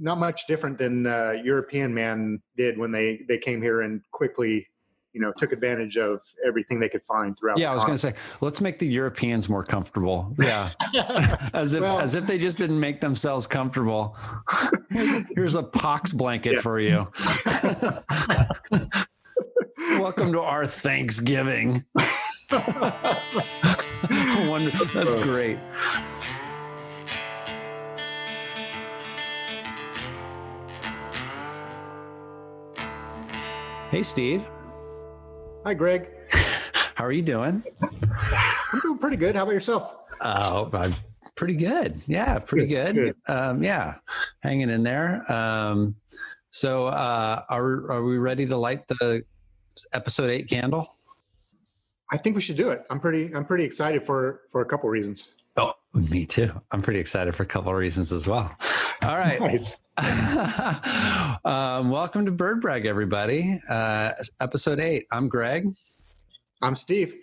not much different than European man did when they came here and quickly, took advantage of everything they could find throughout. Yeah, I was going to say, let's make the Europeans more comfortable. Yeah, as if they just didn't make themselves comfortable. Here's a pox blanket for you. Welcome to our Thanksgiving. Wonderful. That's great. Hey, Steve. Hi, Greg. How are you doing? I'm doing pretty good. How about yourself? Oh, I'm pretty good. Yeah, pretty good. Yeah, hanging in there. So are we ready to light the episode 8 candle? I think we should do it. I'm pretty excited for a couple reasons. Oh, me too. I'm pretty excited for a couple of reasons as well. All right. Nice. Welcome to Bird Brag, everybody. Episode 8. I'm Greg. I'm Steve.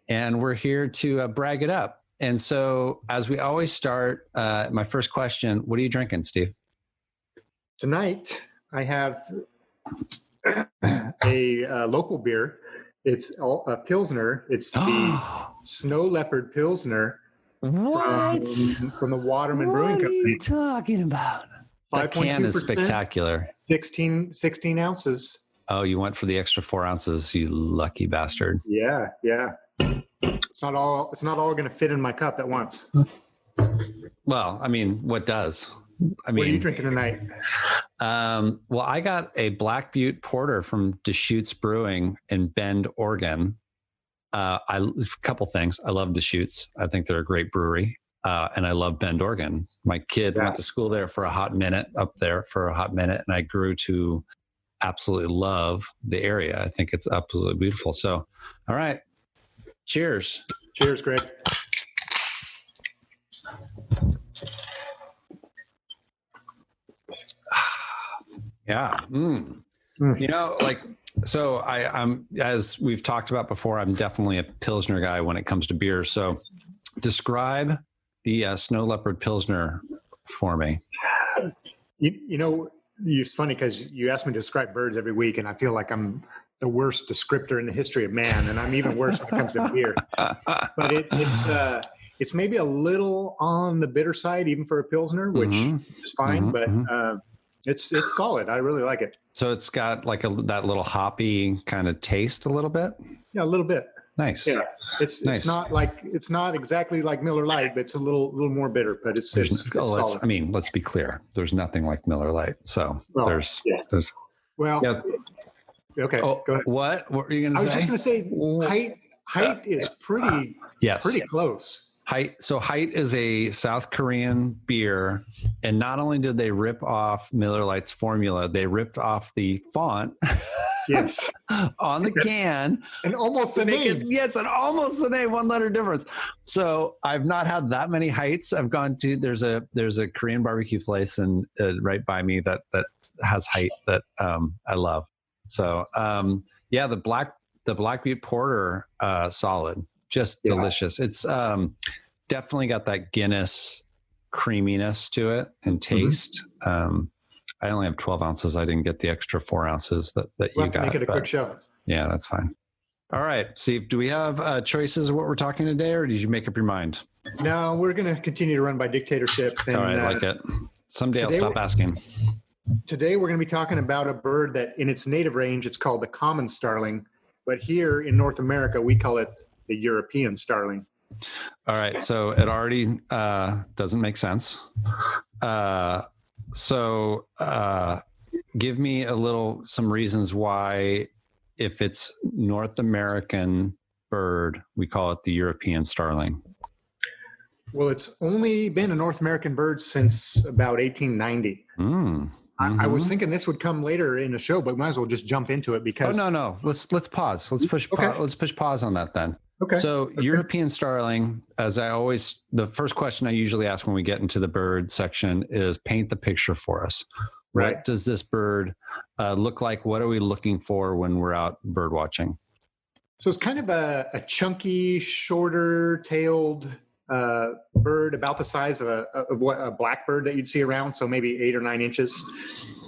And we're here to brag it up. And so, as we always start, my first question, what are you drinking, Steve? Tonight, I have a local beer. It's a Pilsner. It's the Snow Leopard Pilsner from the Waterman Brewing Company. What are you talking about? The can is spectacular. 16 ounces. Oh, you went for the extra 4 ounces, you lucky bastard. Yeah. It's not all going to fit in my cup at once. Well, I mean, what does? What are you drinking tonight? Well, I got a Black Butte Porter from Deschutes Brewing in Bend, Oregon. A couple things. I love Deschutes. I think they're a great brewery. And I love Bend, Oregon. My kid went to school there for a hot minute, and I grew to absolutely love the area. I think it's absolutely beautiful. So, all right. Cheers. Cheers, Greg. Yeah. So I'm, as we've talked about before, I'm definitely a Pilsner guy when it comes to beer. So describe the Snow Leopard Pilsner for me. It's funny because you ask me to describe birds every week, and I feel like I'm the worst descriptor in the history of man, and I'm even worse when it comes to beer. But it's maybe a little on the bitter side, even for a Pilsner, which is fine, but it's solid. I really like it. So it's got like that little hoppy kind of taste a little bit? Yeah, a little bit. Nice. Yeah, it's not exactly like Miller Lite, but it's a little more bitter. But it's solid. I mean, let's be clear. There's nothing like Miller Lite. So there's. Okay. Oh, go ahead. What were you going to say? I was just going to say height is pretty close. Height is a South Korean beer, and not only did they rip off Miller Lite's formula, they ripped off the font. Yes. On the can. And almost the name. Yes, and almost the name, 1 letter difference. So I've not had that many heights. I've gone to, there's a Korean barbecue place and right by me that has height that I love. So the Black Butte Porter, solid, just delicious. It's definitely got that Guinness creaminess to it and taste. I only have 12 ounces. I didn't get the extra 4 ounces that you got. Make it a quick show. Yeah, that's fine. All right, Steve, do we have choices of what we're talking today, or did you make up your mind? No, we're going to continue to run by dictatorship. All right, I like it. Someday I'll stop asking. Today we're going to be talking about a bird that in its native range, it's called the common starling. But here in North America, we call it the European starling. All right, so it already doesn't make sense. So give me some reasons why, if it's North American bird, we call it the European starling. Well, it's only been a North American bird since about 1890. I was thinking this would come later in the show, but might as well just jump into it because. Oh, no. Let's pause. Let's push pause on that then. Okay. So European starling, the first question I usually ask when we get into the bird section is paint the picture for us. Right. What does this bird look like? What are we looking for when we're out bird watching? So it's kind of a chunky, shorter tailed bird about the size of a blackbird that you'd see around, so maybe 8 or 9 inches.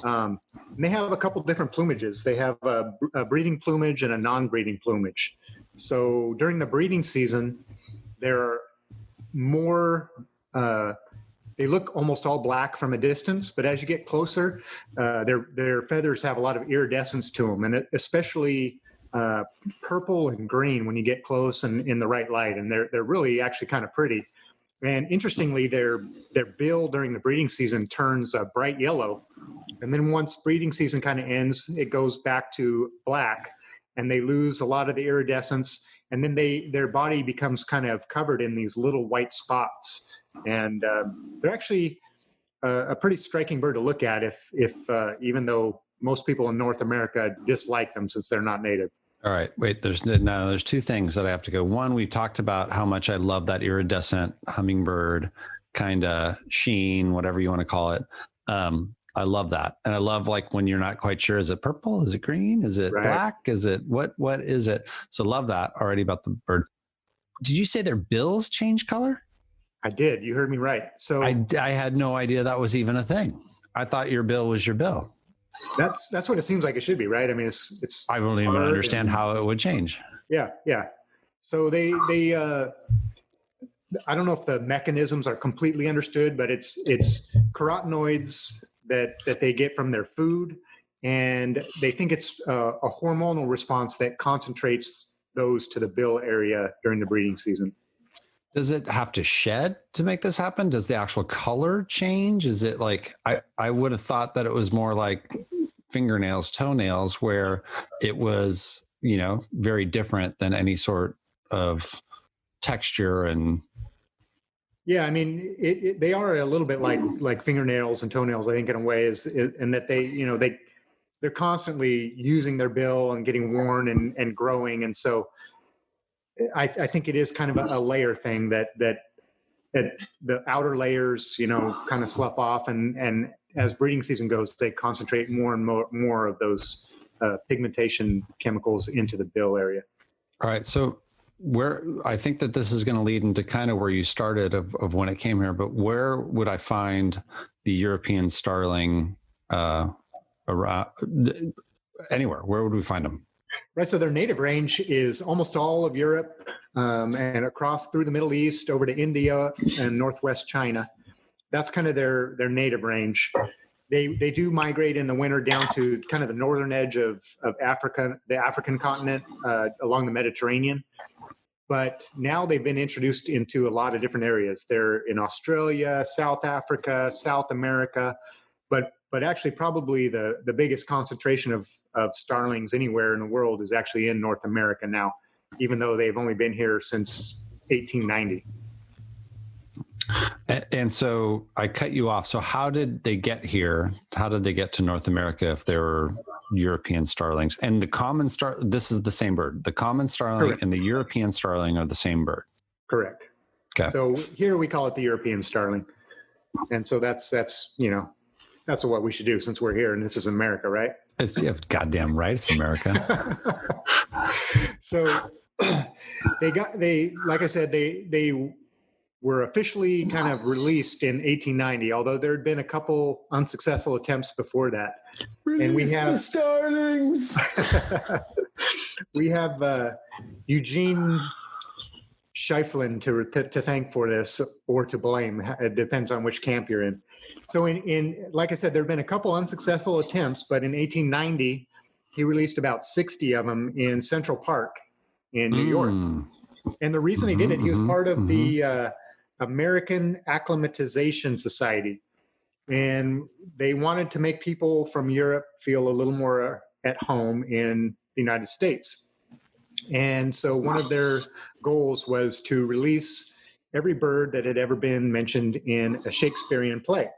And they have a couple different plumages. They have a breeding plumage and a non-breeding plumage. So during the breeding season, they're more, they look almost all black from a distance, but as you get closer, their feathers have a lot of iridescence to them, and especially purple and green when you get close and in the right light. And they're really actually kind of pretty. And interestingly, their bill during the breeding season turns bright yellow. And then once breeding season kind of ends, it goes back to black, and they lose a lot of the iridescence. And then their body becomes kind of covered in these little white spots. And they're actually a pretty striking bird to look at if even though most people in North America dislike them since they're not native. All right, wait, there's 2 things that I have to go. One, we talked about how much I love that iridescent hummingbird kind of sheen, whatever you want to call it. I love that. And I love like when you're not quite sure, is it purple? Is it green? Is it black? Is it what is it? So love that already about the bird. Did you say their bills change color? I did. You heard me right. So I had no idea that was even a thing. I thought your bill was your bill. That's what it seems like it should be, right? I mean, it's I don't even understand how it would change. Yeah. So they I don't know if the mechanisms are completely understood, but it's carotenoids that they get from their food, and they think it's a hormonal response that concentrates those to the bill area during the breeding season. Does it have to shed to make this happen? Does the actual color change? Is it like, I would have thought that it was more like fingernails, toenails, where it was, very different than any sort of texture and. Yeah, I mean, they are a little bit like fingernails and toenails, I think, in a way, in that they're constantly using their bill and getting worn and growing, and so I think it is kind of a layer thing that the outer layers, kind of slough off, and as breeding season goes, they concentrate more and more of those pigmentation chemicals into the bill area. All right, so. Where I think that this is going to lead into kind of where you started of when it came here, but where would I find the European starling around anywhere? Where would we find them? Right. So their native range is almost all of Europe and across through the Middle East over to India and Northwest China. That's kind of their native range. They do migrate in the winter down to kind of the northern edge of Africa, the African continent, along the Mediterranean. But now they've been introduced into a lot of different areas. They're in Australia, South Africa, South America, but actually probably the biggest concentration of starlings anywhere in the world is actually in North America now, even though they've only been here since 1890. And so I cut you off. So how did they get here? How did they get to North America if they were European starlings? And the common this is the same bird. The common starling Correct. And the European starling are the same bird. Correct. Okay. So here we call it the European starling. And so that's what we should do since we're here and this is America, right? It's goddamn right. It's America. So like I said, they were officially kind of released in 1890, although there had been a couple unsuccessful attempts before that. Release and we have the starlings. We have Eugene Schieffelin to thank for this, or to blame. It depends on which camp you're in. So in like I said, there have been a couple unsuccessful attempts, but in 1890, he released about 60 of them in Central Park in New York. And the reason he did it, he was part of the American Acclimatization Society. And they wanted to make people from Europe feel a little more at home in the United States. And so one of their goals was to release every bird that had ever been mentioned in a Shakespearean play.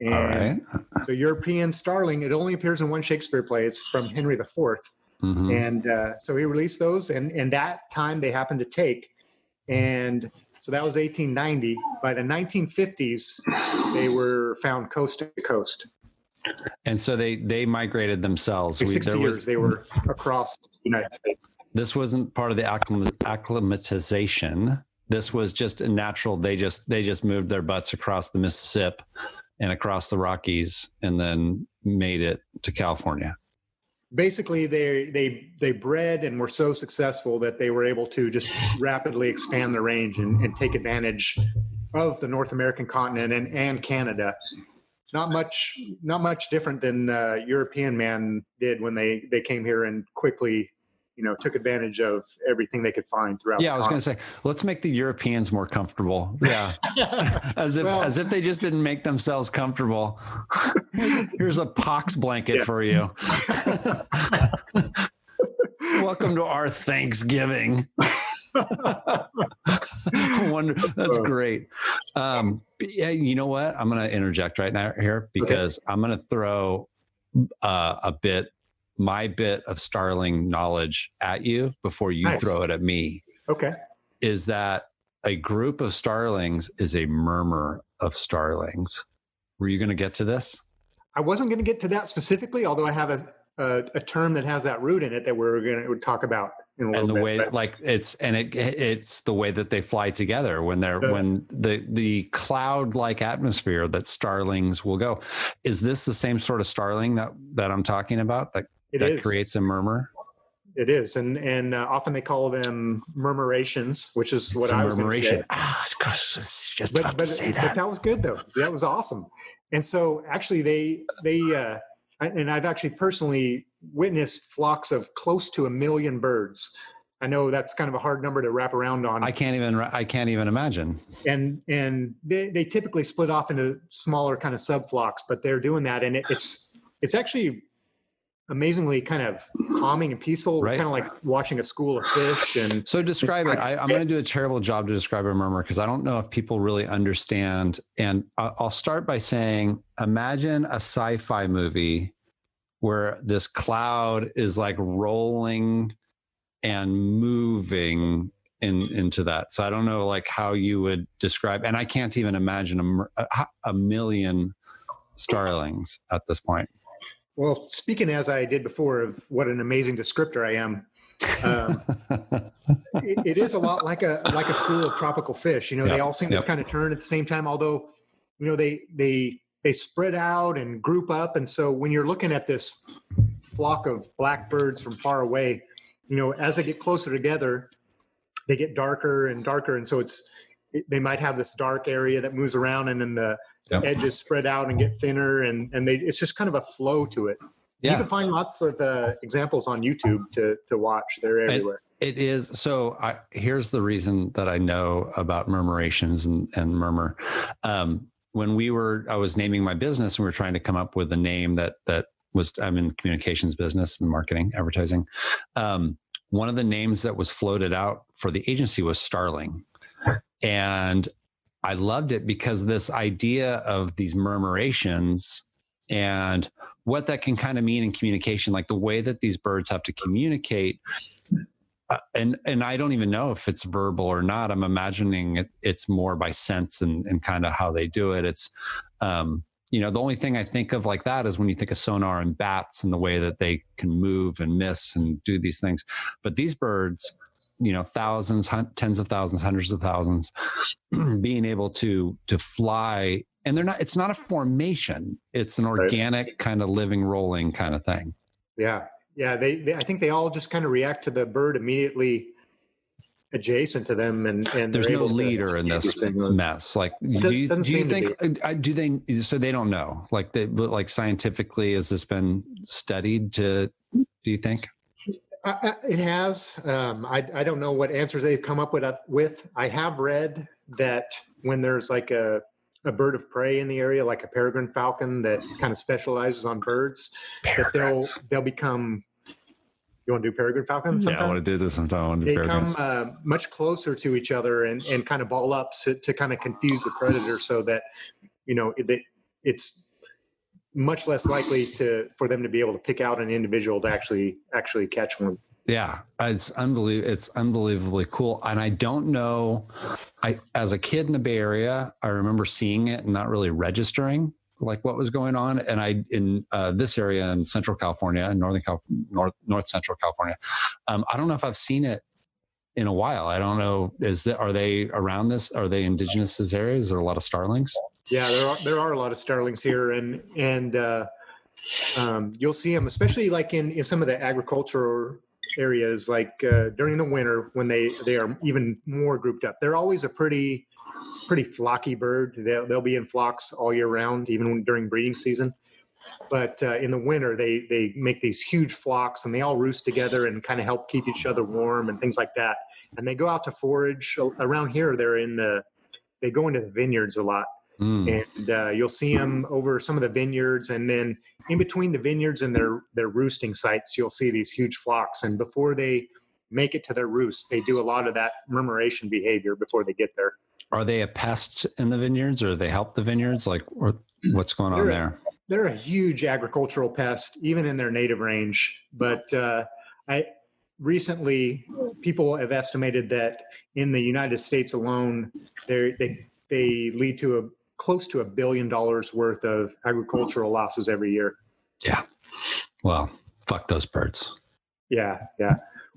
And all right. So European starling, it only appears in one Shakespeare play. It's from Henry IV. And so he released those, and that time they happened to take. And so that was 1890. By the 1950s, they were found coast to coast. And so they migrated themselves. For 60 years, they were across the United States. This wasn't part of the acclimatization. This was just a natural. They just moved their butts across the Mississippi and across the Rockies, and then made it to California. Basically, they bred and were so successful that they were able to just rapidly expand their range and take advantage of the North American continent and Canada. Not much different than European man did when they came here and quickly, took advantage of everything they could find throughout. Yeah, I was going to say, let's make the Europeans more comfortable. Yeah, as if they just didn't make themselves comfortable. Here's a pox blanket for you. Welcome to our Thanksgiving. That's great. Yeah, you know what? I'm going to interject right now here because I'm going to throw my bit of Starling knowledge at you before you throw it at me. Okay. Is that a group of starlings is a murmur of starlings? Were you going to get to this? I wasn't going to get to that specifically, although I have a term that has that root in it that we're going to talk about in a little bit. And the way it's the way that they fly together when the cloud-like atmosphere that starlings will go. Is this the same sort of starling that I'm talking about that creates a murmur? It is, and often they call them murmurations, which is what I was going to say. But that was good though. That was awesome. And so actually, they and I've actually personally witnessed flocks of close to 1 million birds. I know that's kind of a hard number to wrap around on. I can't even imagine. And they typically split off into smaller kind of sub flocks, but they're doing that, and it's actually amazingly kind of calming and peaceful, right? Kind of like watching a school of fish. And so describe it. I'm going to do a terrible job to describe a murmur because I don't know if people really understand. And I'll start by saying, imagine a sci-fi movie where this cloud is like rolling and moving into that. So I don't know like how you would describe, and I can't even imagine a million starlings at this point. Well, speaking as I did before of what an amazing descriptor I am, it is a lot like a school of tropical fish. They all seem to kind of turn at the same time, although, they spread out and group up. And so when you're looking at this flock of blackbirds from far away, as they get closer together, they get darker and darker. And so they might have this dark area that moves around, and then the edges spread out and get thinner, and it's just kind of a flow to it. Yeah. You can find lots of examples on YouTube to watch. They're everywhere. It is. So here's the reason that I know about murmurations and murmur. When I was naming my business and we were trying to come up with a name that was, I'm in the communications business, marketing, advertising. One of the names that was floated out for the agency was Starling. And I loved it because this idea of these murmurations and what that can kind of mean in communication, like the way that these birds have to communicate. And I don't even know if it's verbal or not. I'm imagining it's more by sense and kind of how they do it. It's, the only thing I think of like that is when you think of sonar and bats and the way that they can move and miss and do these things. But these birds, thousands, tens of thousands, hundreds of thousands, being able to fly, and it's not a formation. It's an organic kind of living, rolling kind of thing. Yeah. Yeah. They I think they all just kind of react to the bird immediately adjacent to them. And there's no leader in this mess. Like, do you think, so they don't know, like scientifically, has this been studied do you think? It has. I don't know what answers they've come up with. I have read that when there's like a bird of prey in the area, like a peregrine falcon that kind of specializes on birds, that they'll become. You want to do peregrine falcons? Yeah, I want to do this sometime. I want to do peregrines. They come much closer to each other and kind of ball up to kind of confuse the predator, so that it's much less likely for them to be able to pick out an individual to actually catch one. Yeah, it's unbelievable. It's unbelievably cool. And I don't know, as a kid in the Bay Area, I remember seeing it and not really registering like what was going on. And in this area in Central California and North Central California, I don't know if I've seen it in a while. I don't know. Are they around this? Are they indigenous to this area? Is there a lot of starlings? Yeah, there are a lot of starlings here, and you'll see them, especially like in some of the agricultural areas, like during the winter when they are even more grouped up. They're always a pretty flocky bird. They'll be in flocks all year round, even during breeding season. But in the winter, they make these huge flocks, and they all roost together and kind of help keep each other warm and things like that. And they go out to forage around here. They go into the vineyards a lot. And you'll see them over some of the vineyards, and then in between the vineyards and their roosting sites, you'll see these huge flocks. And before they make it to their roost, they do a lot of that murmuration behavior before they get there. Are they a pest in the vineyards, or they help the vineyards? Like, what's going on there? They're a huge agricultural pest, even in their native range. But recently, people have estimated that in the United States alone, they lead to close to $1 billion worth of agricultural losses every year. Yeah. Well, fuck those birds. Yeah.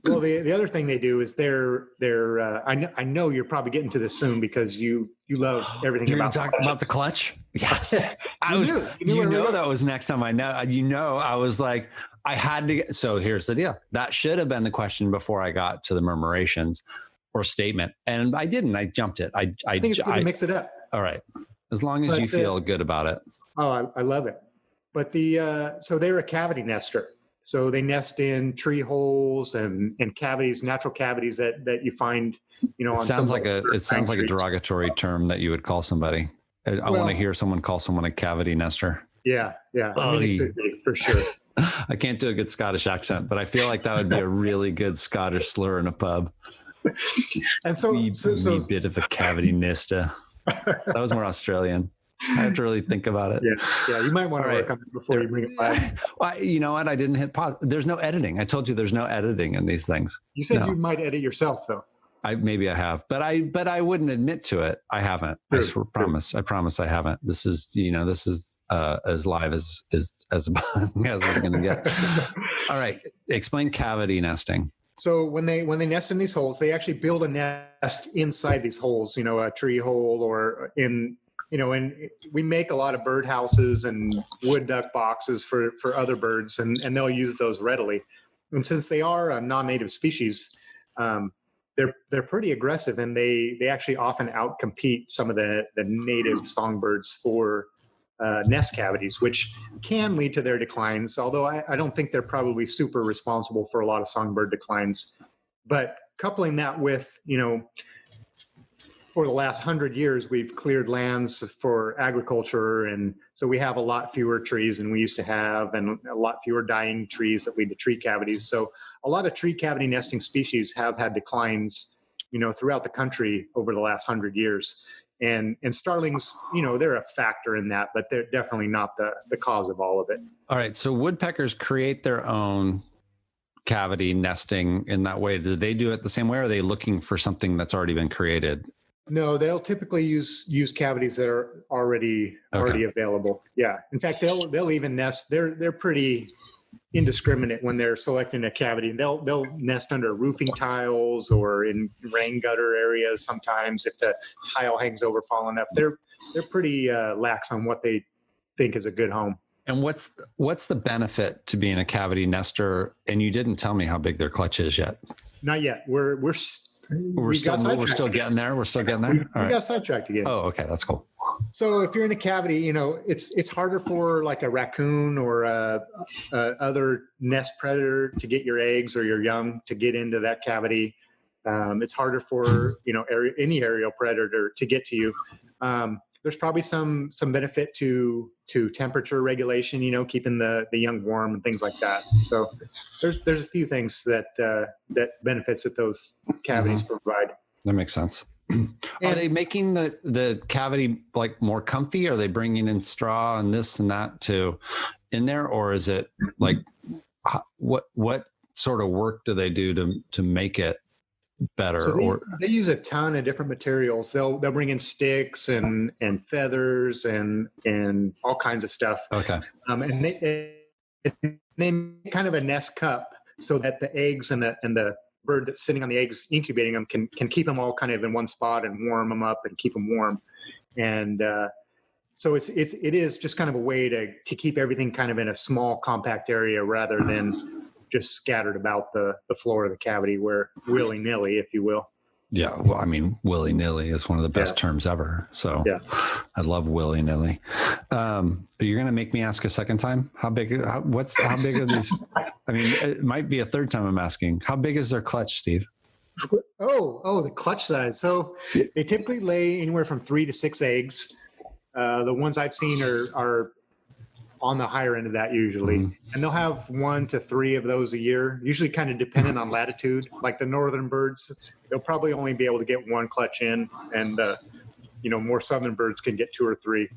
Well, the other thing they do is I know you're probably getting to this soon because you love everything. You're about talking about the clutch. Yes. That was next time I know. I was like, I had to get, so here's the deal. That should have been the question before I got to the murmurations or statement. And I didn't, I jumped it. I think it's good to mix it up. All right. As long as you feel good about it. Oh, I love it. But so they're a cavity nester. So they nest in tree holes and cavities, natural cavities that you find, it sounds like a derogatory term that you would call somebody. I want to hear someone call someone a cavity nester. Yeah. I mean, it could be, for sure. I can't do a good Scottish accent, but I feel like that would be a really good Scottish slur in a pub. And so bit of a cavity nester. That was more Australian. I have to really think about it. Yeah. You might want to work on it before you bring it back. Well, you know what? I didn't hit pause. There's no editing. I told you there's no editing in these things. You said you might edit yourself, though. Maybe I have, but I wouldn't admit to it. I haven't. I promise I haven't. This is as live as as it's going to get. All right. Explain cavity nesting. So when they nest in these holes, they actually build a nest inside these holes, a tree hole or and we make a lot of bird houses and wood duck boxes for other birds, and they'll use those readily. And since they are a non-native species, they're pretty aggressive, and they actually often outcompete some of the native songbirds for nest cavities, which can lead to their declines. Although I don't think they're probably super responsible for a lot of songbird declines. But coupling that with, for the last 100 years, we've cleared lands for agriculture. And so we have a lot fewer trees than we used to have, and a lot fewer dying trees that lead to tree cavities. So a lot of tree cavity nesting species have had declines, throughout the country over the last 100 years. And starlings, they're a factor in that, but they're definitely not the cause of all of it. All right. So woodpeckers create their own cavity nesting in that way. Do they do it the same way, or are they looking for something that's already been created? No, they'll typically use cavities that are already available. Yeah. In fact, they'll even nest. They're pretty indiscriminate when they're selecting a cavity. They'll nest under roofing tiles or in rain gutter areas. Sometimes if the tile hangs over far enough, they're pretty lax on what they think is a good home. And what's the benefit to being a cavity nester? And you didn't tell me how big their clutch is yet. Not yet. We're still getting there. We're still getting there. We got sidetracked again. Oh, okay. That's cool. So if you're in a cavity, it's harder for like a raccoon or other nest predator to get your eggs or your young to get into that cavity. It's harder for, any aerial predator to get to you. There's probably some benefit to temperature regulation, keeping the young warm and things like that. So there's a few things that benefits that those cavities provide. That makes sense. Are they making the cavity like more comfy? Are they bringing in straw and this and that in there, or is it like what sort of work do they do to make it better? So they use a ton of different materials. They'll bring in sticks and feathers and all kinds of stuff. Okay. And they make kind of a nest cup so that the eggs and the bird that's sitting on the eggs incubating them can keep them all kind of in one spot and warm them up and keep them warm. And so it is just kind of a way to keep everything kind of in a small compact area rather than just scattered about the floor of the cavity where willy-nilly, if you will. Yeah. Well, I mean, willy-nilly is one of the best terms ever. So I love willy-nilly. You're going to make me ask a second time? How big are these? I mean, it might be a third time I'm asking. How big is their clutch, Steve? Oh, the clutch size. So they typically lay anywhere from 3 to 6 eggs. The ones I've seen are on the higher end of that usually. Mm-hmm. And they'll have 1 to 3 of those a year, usually kind of dependent on latitude. Like the northern birds, they'll probably only be able to get 1 clutch in, and more southern birds can get 2 or 3.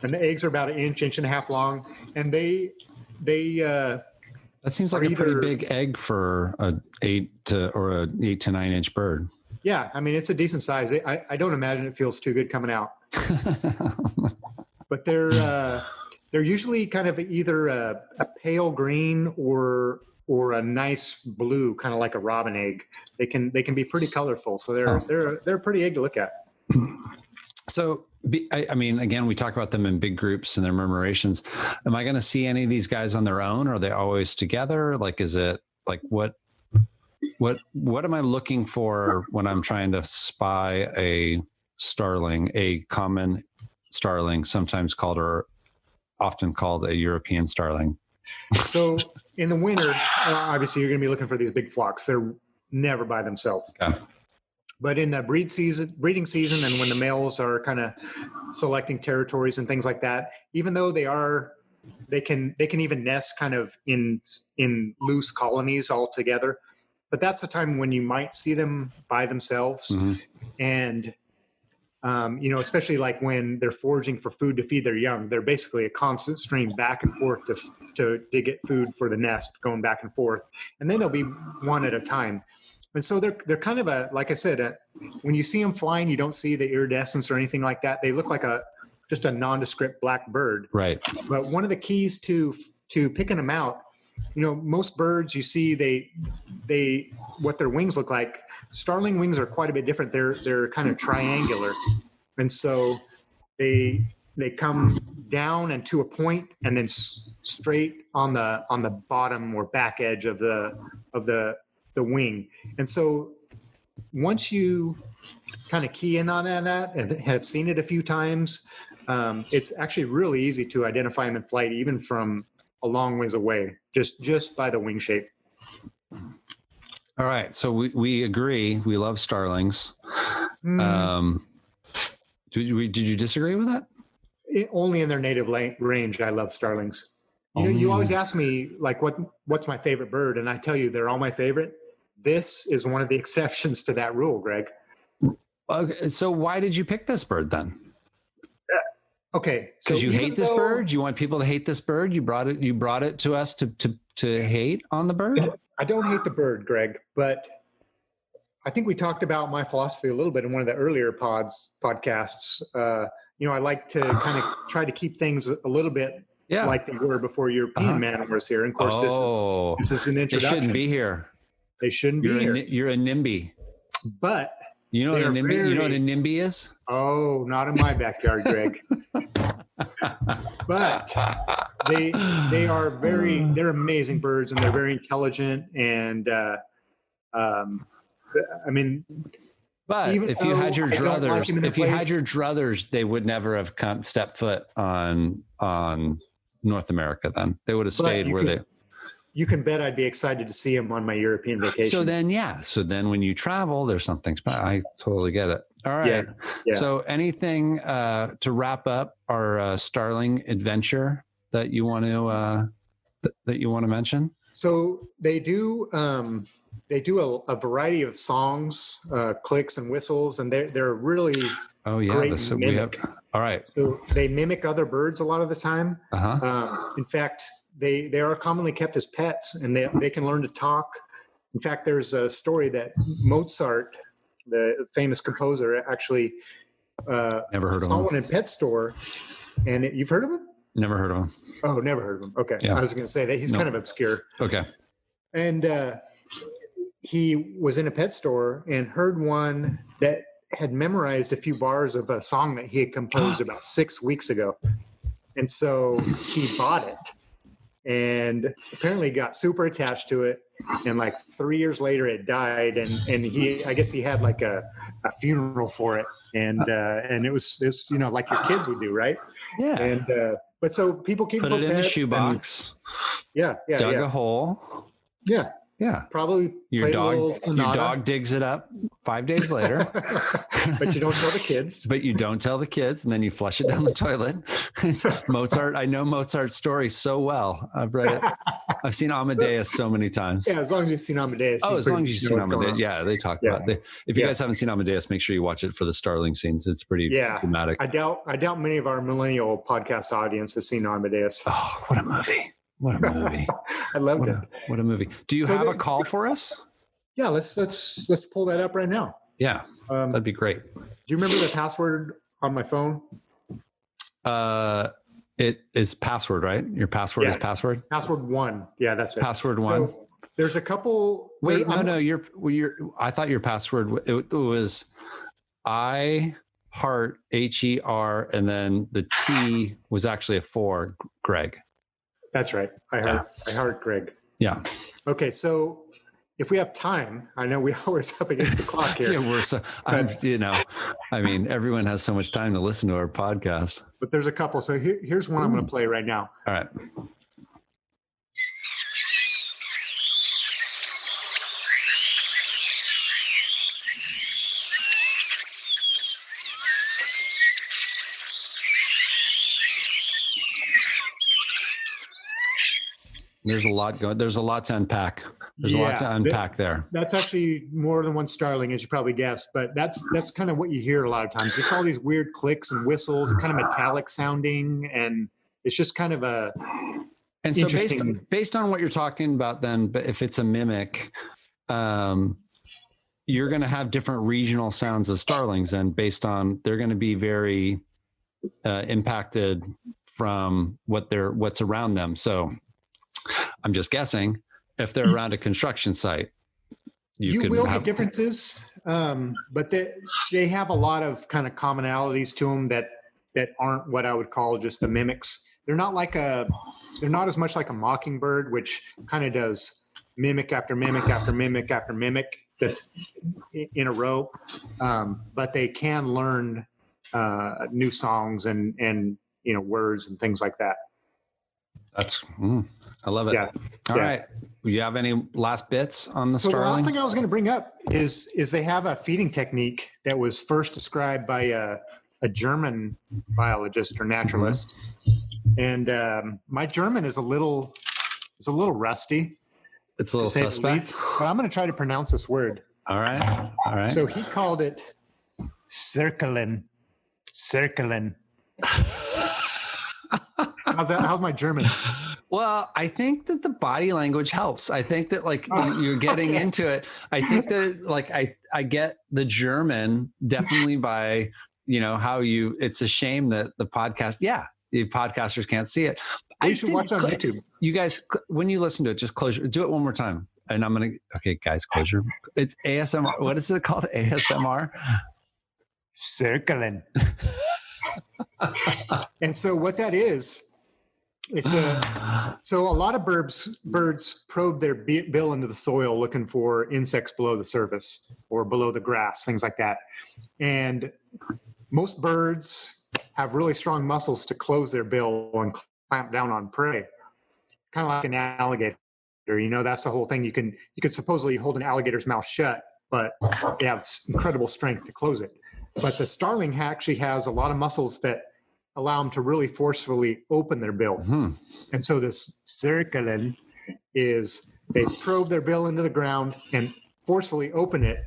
And the eggs are about 1 inch and a half long, and they that seems like a pretty big egg for an 8 to 9 inch bird. Yeah, I mean, it's a decent size. I don't imagine it feels too good coming out. But they're usually kind of either a pale green or a nice blue, kind of like a robin egg. They can be pretty colorful, so they're a pretty egg to look at. So, I mean, again, we talk about them in big groups and their murmurations. Am I going to see any of these guys on their own? Or are they always together? Like, is it like what am I looking for when I'm trying to spy a starling, a common starling, sometimes called or often called a European starling? So in the winter, obviously you're going to be looking for these big flocks. They're never by themselves. Okay. But in the breeding season, and when the males are kind of selecting territories and things like that, even though they can even nest kind of in loose colonies all together. But that's the time when you might see them by themselves. Mm-hmm. And especially like when they're foraging for food to feed their young, they're basically a constant stream back and forth to get food for the nest, going back and forth. And then they'll be one at a time. And so they're kind of like I said, when you see them flying, you don't see the iridescence or anything like that. They look like just a nondescript black bird. Right. But one of the keys to picking them out, most birds you see, they what their wings look like. Starling wings are quite a bit different. They're kind of triangular, and so they come down and to a point, and then straight on the bottom or back edge of the wing. And so once you kind of key in on that and have seen it a few times, it's actually really easy to identify them in flight, even from a long ways away, just by the wing shape. All right. So we agree. We love starlings. Did you disagree with that? Only in their native range. I love starlings. You always ask me like, what's my favorite bird? And I tell you, they're all my favorite. This is one of the exceptions to that rule, Greg. Okay, so why did you pick this bird then? Okay, because you hate this bird. You want people to hate this bird. You brought it to us to hate on the bird. I don't hate the bird, Greg, but I think we talked about my philosophy a little bit in one of the earlier podcasts. I like to kind of try to keep things a little bit like they were before European man was here. And of course, this is an introduction. They shouldn't be here. They shouldn't be here. You're a NIMBY. But you know what a NIMBY? You know what a NIMBY is? Oh, not in my backyard, Greg. But they're amazing birds, and they're very intelligent. And but if you had your druthers, they would never have stepped foot on North America. Then they would have stayed where they. You can bet I'd be excited to see them on my European vacation. So then when you travel, there's something special. I totally get it. All right. Yeah. So anything to wrap up our starling adventure that you want to mention? So they do a variety of songs, clicks and whistles, and they're really great mimic. All right. So they mimic other birds a lot of the time. In fact, they are commonly kept as pets, and they can learn to talk. In fact, there's a story that Mozart, the famous composer, actually never heard of saw him. One in pet store, and you've heard of him? Never heard of him. Oh, never heard of him. Okay, yeah. I was going to say that he's kind of obscure. Okay, and he was in a pet store and heard one that had memorized a few bars of a song that he had composed about 6 weeks ago. And so he bought it and apparently got super attached to it. And like 3 years later it died. And I guess he had like a funeral for it. And it was, like your kids would do, right? Yeah. And, but so people keep put it in a shoebox. Dug a hole. Yeah. Yeah. Probably your dog digs it up 5 days later. But you don't tell the kids. And then you flush it down the toilet. Mozart. I know Mozart's story so well. I've read it. I've seen Amadeus so many times. Yeah, as long as you've seen Amadeus. Oh, as long as you've seen Amadeus. Yeah, they talk about it. If you guys haven't seen Amadeus, make sure you watch it for the Starling scenes. It's pretty dramatic. I doubt many of our millennial podcast audience has seen Amadeus. Oh, what a movie. What a movie. I loved it. What a movie. Do you have a call for us? Yeah, let's pull that up right now. Yeah, that'd be great. Do you remember the password on my phone? It is password, right? Your password is password? Password 1. Yeah, that's it. Password 1. So there's a couple. Wait, no. I thought your password it was I heart HER, and then the T was actually a 4, Greg. That's right. I heard Greg. Yeah. Okay, so if we have time, I know we're up against the clock here. Everyone has so much time to listen to our podcast. But there's a couple. So here's one I'm going to play right now. All right. There's a lot going. There's a lot to unpack. There's a lot to unpack there. That's actually more than one Starling, as you probably guessed. But that's kind of what you hear a lot of times. Just all these weird clicks and whistles, kind of metallic sounding, and it's just kind of a. And so based on what you're talking about, then, but if it's a mimic, you're going to have different regional sounds of Starlings, and based on they're going to be very impacted from what's around them. So. I'm just guessing if they're around a construction site, you will get differences, but they have a lot of kind of commonalities to them that aren't what I would call just the mimics. They're not as much like a mockingbird, which kind of does mimic after mimic after mimic after mimic that in a row. But they can learn new songs and words and things like that. I love it. Yeah. All right. You have any last bits on the Starling? The last thing I was going to bring up is they have a feeding technique that was first described by a German biologist or naturalist. Mm-hmm. And my German is a little rusty. It's a little suspect. But I'm going to try to pronounce this word. All right. So he called it Circlen. How's my German? Well, I think that the body language helps. I think that you're getting into it. I think that I get the German definitely by, how it's a shame that the podcasters can't see it. You should watch on YouTube. You guys, when you listen to it, just do it one more time. And I'm going to, okay, guys, closure. It's ASMR. What is it called? ASMR? Circling. And so what that is, so a lot of birds probe their bill into the soil looking for insects below the surface or below the grass, things like that. And most birds have really strong muscles to close their bill and clamp down on prey, kind of like an alligator. That's the whole thing. You could supposedly hold an alligator's mouth shut, but they have incredible strength to close it. But the Starling actually has a lot of muscles that allow them to really forcefully open their bill. Mm-hmm. And so this circling is they probe their bill into the ground and forcefully open it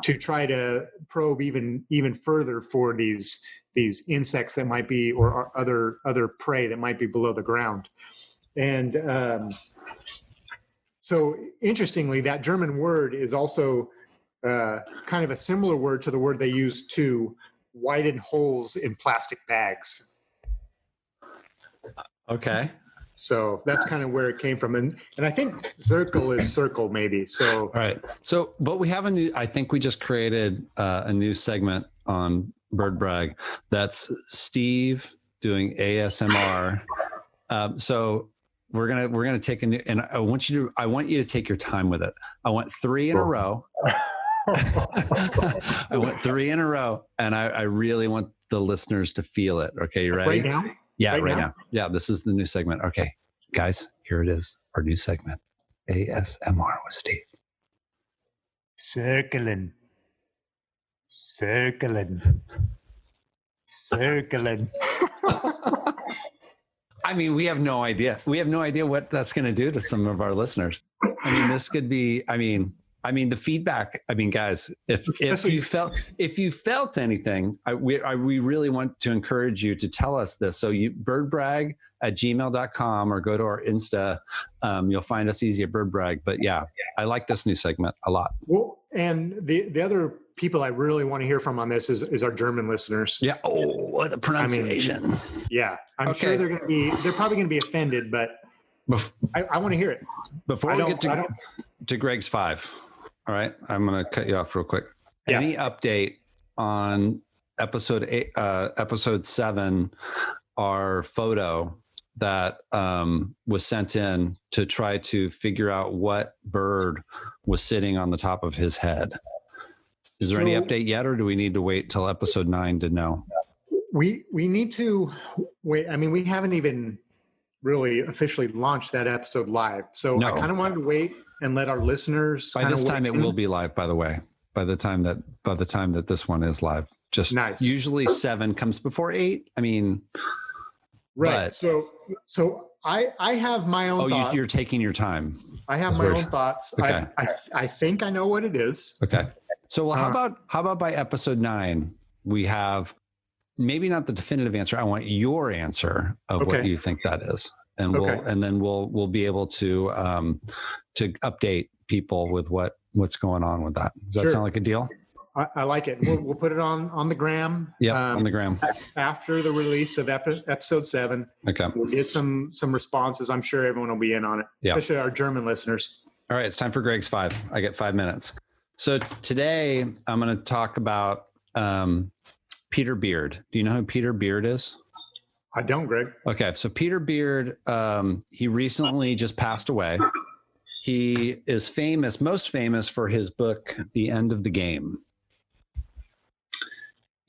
to try to probe even further for these insects that might be or other prey that might be below the ground. And so interestingly, that German word is also kind of a similar word to the word they use to widen holes in plastic bags. Okay. So that's kind of where it came from. And I think Zirkel is circle maybe. So, all right. So, but we have I think we just created a new segment on Bird Brag. That's Steve doing ASMR. So we're going to take and I want you to take your time with it. I want 3 in a row. I went 3 in a row, and I really want the listeners to feel it. Okay, you ready? Right now? Yeah, right now. Yeah, this is the new segment. Okay, guys, here it is. Our new segment, ASMR with Steve. Circling. I mean, we have no idea. We have no idea what that's going to do to some of our listeners. I mean, this could be. I mean, the feedback. I mean, guys, if you felt anything, we really want to encourage you to tell us this. So you birdbrag@gmail.com or go to our Insta. You'll find us easy at birdbrag. But yeah, I like this new segment a lot. Well, and the other people I really want to hear from on this is our German listeners. Yeah. Oh, what a pronunciation. I mean, yeah, I'm sure they're probably going to be offended, but I want to hear it. Before we get to Greg's 5. All right, I'm going to cut you off real quick. Yeah. Any update on episode 7, our photo that was sent in to try to figure out what bird was sitting on the top of his head? Is there any update yet, or do we need to wait till episode 9 to know? We need to wait. I mean, we haven't even really officially launched that episode live. So I kind of wanted to wait and let our listeners. By this time, it will be live, by the way. By the time that this one is live, just nice. Usually 7 comes before 8. I mean, right. But, so I have my own. thoughts. You're taking your time. I have my own thoughts. Okay. I think I know what it is. Okay. So how about by episode 9 we have maybe not the definitive answer. I want your answer of what you think that is, and we'll be able to update people with what's going on with that. Does that sound like a deal? I like it. We'll put it on the gram. Yeah, on the gram after the release of episode 7. Okay, we'll get some responses. I'm sure everyone will be in on it, especially our German listeners. All right, it's time for Greg's 5. I get 5 minutes. So today I'm going to talk about Peter Beard. Do you know who Peter Beard is? I don't, Greg. Okay, so Peter Beard, he recently just passed away. He is most famous for his book, The End of the Game.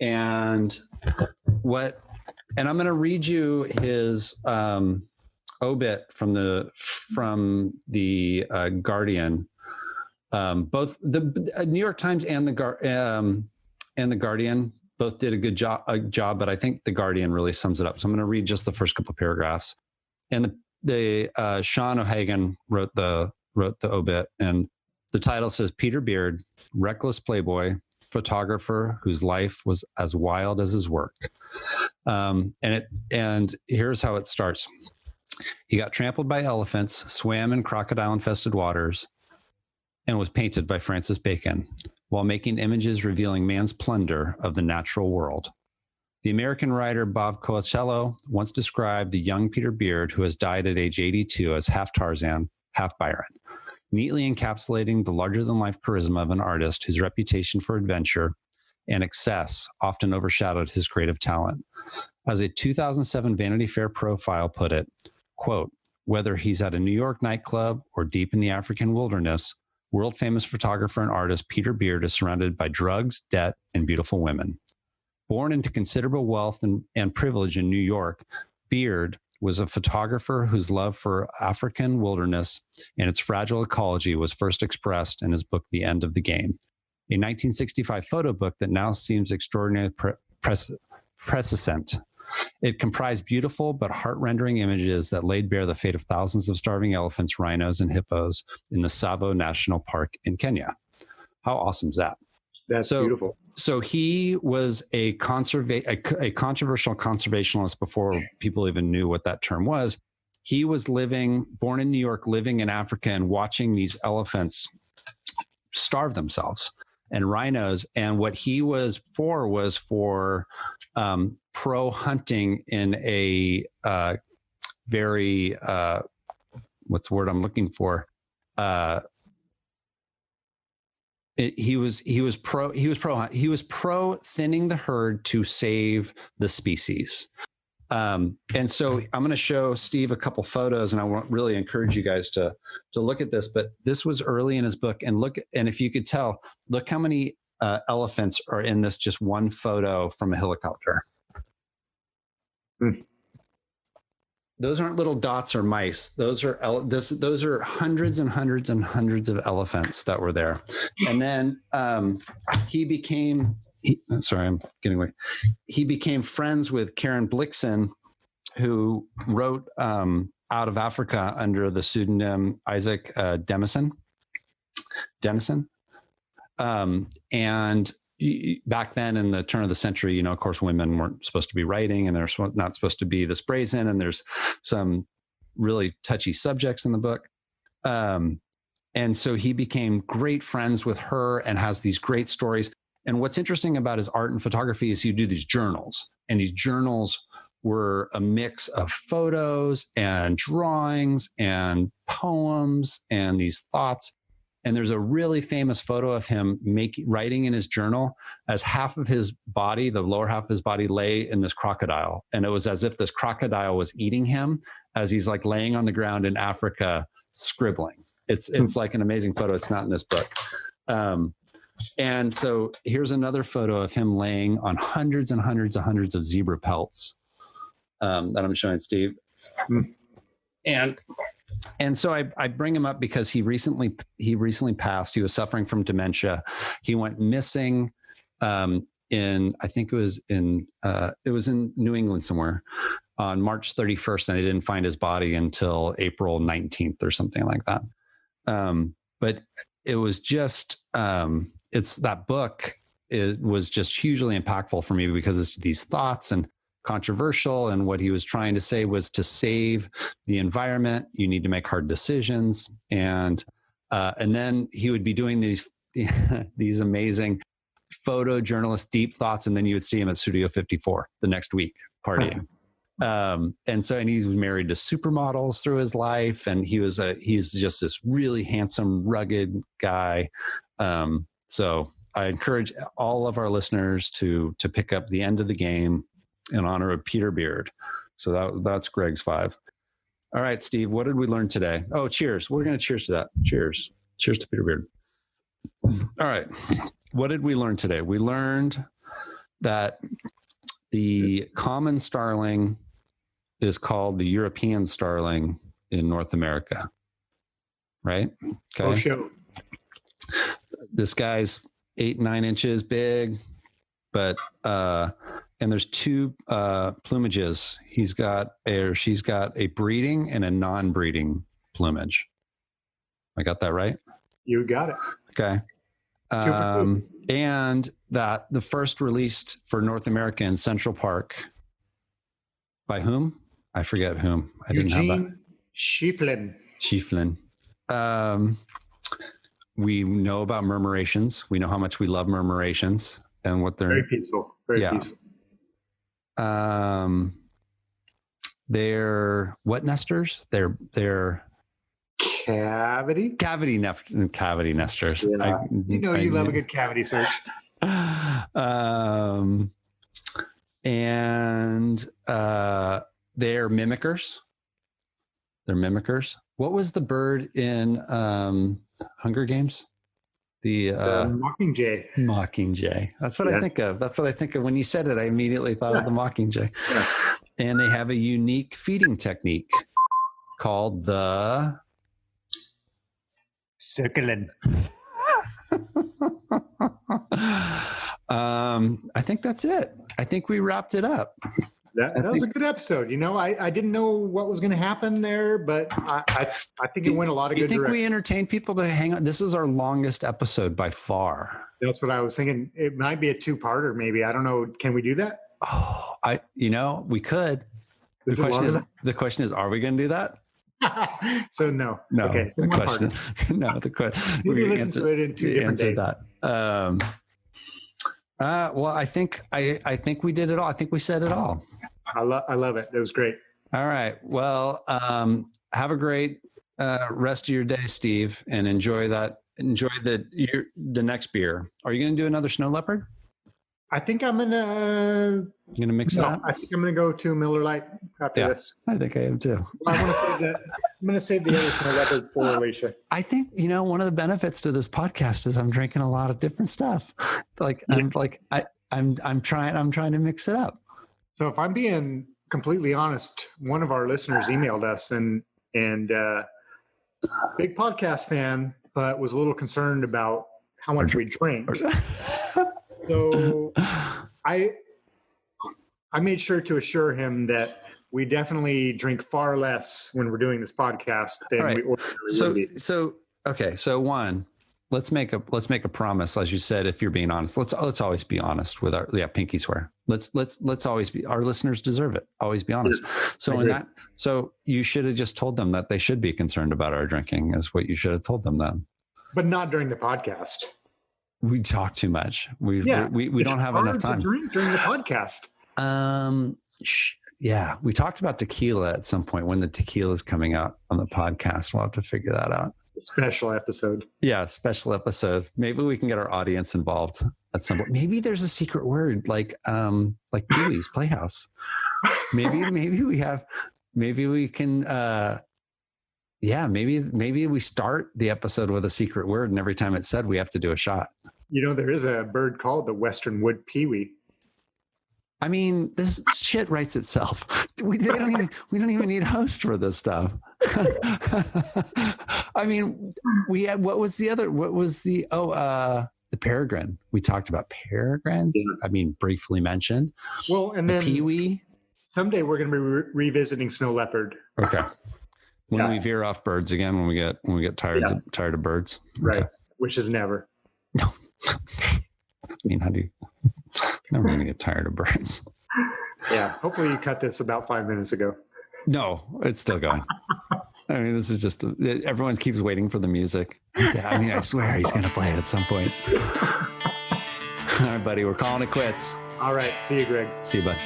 And I'm going to read you his obit from the Guardian. Both the New York Times and the Guardian both did a good job, but I think the Guardian really sums it up. So I'm going to read just the first couple of paragraphs. And the Sean O'Hagan wrote the obit, and the title says, Peter Beard, reckless playboy, photographer whose life was as wild as his work. And here's how it starts. He got trampled by elephants, swam in crocodile-infested waters, and was painted by Francis Bacon while making images revealing man's plunder of the natural world. The American writer Bob Coelho once described the young Peter Beard, who has died at age 82, as half Tarzan, half Byron, neatly encapsulating the larger-than-life charisma of an artist whose reputation for adventure and excess often overshadowed his creative talent. As a 2007 Vanity Fair profile put it, quote, whether he's at a New York nightclub or deep in the African wilderness, world-famous photographer and artist Peter Beard is surrounded by drugs, debt, and beautiful women. Born into considerable wealth and privilege in New York, Beard was a photographer whose love for African wilderness and its fragile ecology was first expressed in his book, The End of the Game, a 1965 photo book that now seems extraordinarily prescient. It comprised beautiful but heart-rendering images that laid bare the fate of thousands of starving elephants, rhinos, and hippos in the Tsavo National Park in Kenya. How awesome is that? That's beautiful. So he was a controversial conservationist before people even knew what that term was. He was born in New York, living in Africa, and watching these elephants starve themselves, and rhinos. And what he was for pro hunting in a very, what's the word I'm looking for? He was pro thinning the herd to save the species. And so I'm going to show Steve a couple photos, and I want really encourage you guys to look at this. But this was early in his book, and if you could tell, look how many elephants are in this just one photo from a helicopter. Those aren't little dots or mice. Those are hundreds and hundreds and hundreds of elephants that were there. And then he became friends with Karen Blixen, who wrote out of Africa under the pseudonym Isaac Denison. And back then in the turn of the century, of course, women weren't supposed to be writing, and they're not supposed to be this brazen, and there's some really touchy subjects in the book. And so he became great friends with her and has these great stories. And what's interesting about his art and photography is you do these journals, and these journals were a mix of photos and drawings and poems and these thoughts. And there's a really famous photo of him writing in his journal as half of his body, the lower half of his body, lay in this crocodile. And it was as if this crocodile was eating him as he's like laying on the ground in Africa, scribbling. It's like an amazing photo. It's not in this book. And so here's another photo of him laying on hundreds and hundreds and hundreds of zebra pelts that I'm showing Steve. And so I bring him up because he recently passed. He was suffering from dementia. He went missing I think it was in New England somewhere on March 31st, and they didn't find his body until April 19th or something like that. But it was just that book. It was just hugely impactful for me because it's these thoughts and controversial, and what he was trying to say was to save the environment, you need to make hard decisions. And then he would be doing these amazing photojournalist deep thoughts, and then you would see him at Studio 54 the next week partying. And he was married to supermodels through his life, and he's just this really handsome, rugged guy. So I encourage all of our listeners to pick up The End of the Game in honor of Peter Beard. So that's Greg's 5. All right, Steve, what did we learn today? Oh, cheers. We're going to cheers to that. Cheers. Cheers to Peter Beard. All right. What did we learn today? We learned that the common starling is called the European starling in North America. Right? Okay. Oh, show. This guy's 8-9 inches big, but and there's 2 plumages. She's got a breeding and a non-breeding plumage. I got that right? You got it. Okay. And that the first released for North America in Central Park by whom? I forget whom. I didn't have that. Schieffelin. We know about Murmurations. We know how much we love Murmurations and what they're very peaceful. Very peaceful. They're what nesters? They're cavity nesters. Yeah. You love a good cavity search. And they're mimickers. What was the bird in Hunger Games? The Mockingjay. That's what I think of. That's what I think of when you said it. I immediately thought of the Mockingjay. Yeah. And they have a unique feeding technique called the circling. I think that's it. I think we wrapped it up. That was a good episode. I didn't know what was going to happen there, but I think it went a lot of good directions. You think we entertained people to hang on? This is our longest episode by far. That's what I was thinking. It might be a 2-parter, maybe. I don't know. Can we do that? Oh, we could. The question is, are we going to do that? So no. Okay. The question. We listen to it in 2 different days. That. Well, I think we did it all. I think we said it all. I love it. It was great. All right. Well, have a great rest of your day, Steve, and enjoy the next beer. Are you going to do another Snow Leopard? I think I'm gonna Mix it up. I think I'm gonna go to Miller Lite after this. I think I am too. I want to save that. I'm gonna save the other Snow Leopard for Alicia. I think one of the benefits to this podcast is I'm drinking a lot of different stuff. I'm trying to mix it up. So if I'm being completely honest, one of our listeners emailed us and big podcast fan, but was a little concerned about how much we drink. So I made sure to assure him that we definitely drink far less when we're doing this podcast than we ordinarily would. So one, let's make a promise, as you said. If you're being honest, let's always be honest with our pinky swear. Let's always be. Our listeners deserve it. Always be honest. So you should have just told them that they should be concerned about our drinking. Is what you should have told them then. But not during the podcast. We talk too much. We don't have enough time to drink during the podcast. Yeah, we talked about tequila at some point when the tequila is coming out on the podcast. We'll have to figure that out. Special episode. Yeah, special episode. Maybe we can get our audience involved at some point. Maybe there's a secret word like Pee-wee's Playhouse. Maybe we can. Maybe we start the episode with a secret word, and every time it's said, we have to do a shot. There is a bird called the Western Wood Pewee. I mean, this shit writes itself. We don't even need a host for this stuff. I mean, the peregrine. We talked about peregrines. Yeah. I mean, briefly mentioned. Well, and then Pee-wee. Someday we're going to be revisiting Snow Leopard. Okay. When we veer off birds again, when we get tired of birds. Right. Okay. Which is never. No. I mean, how do you never going to get tired of birds? Yeah. Hopefully you cut this about 5 minutes ago. No, it's still going. I mean, this is just, everyone keeps waiting for the music. I mean, I swear he's going to play it at some point. All right, buddy. We're calling it quits. All right. See you, Greg. See you, bud.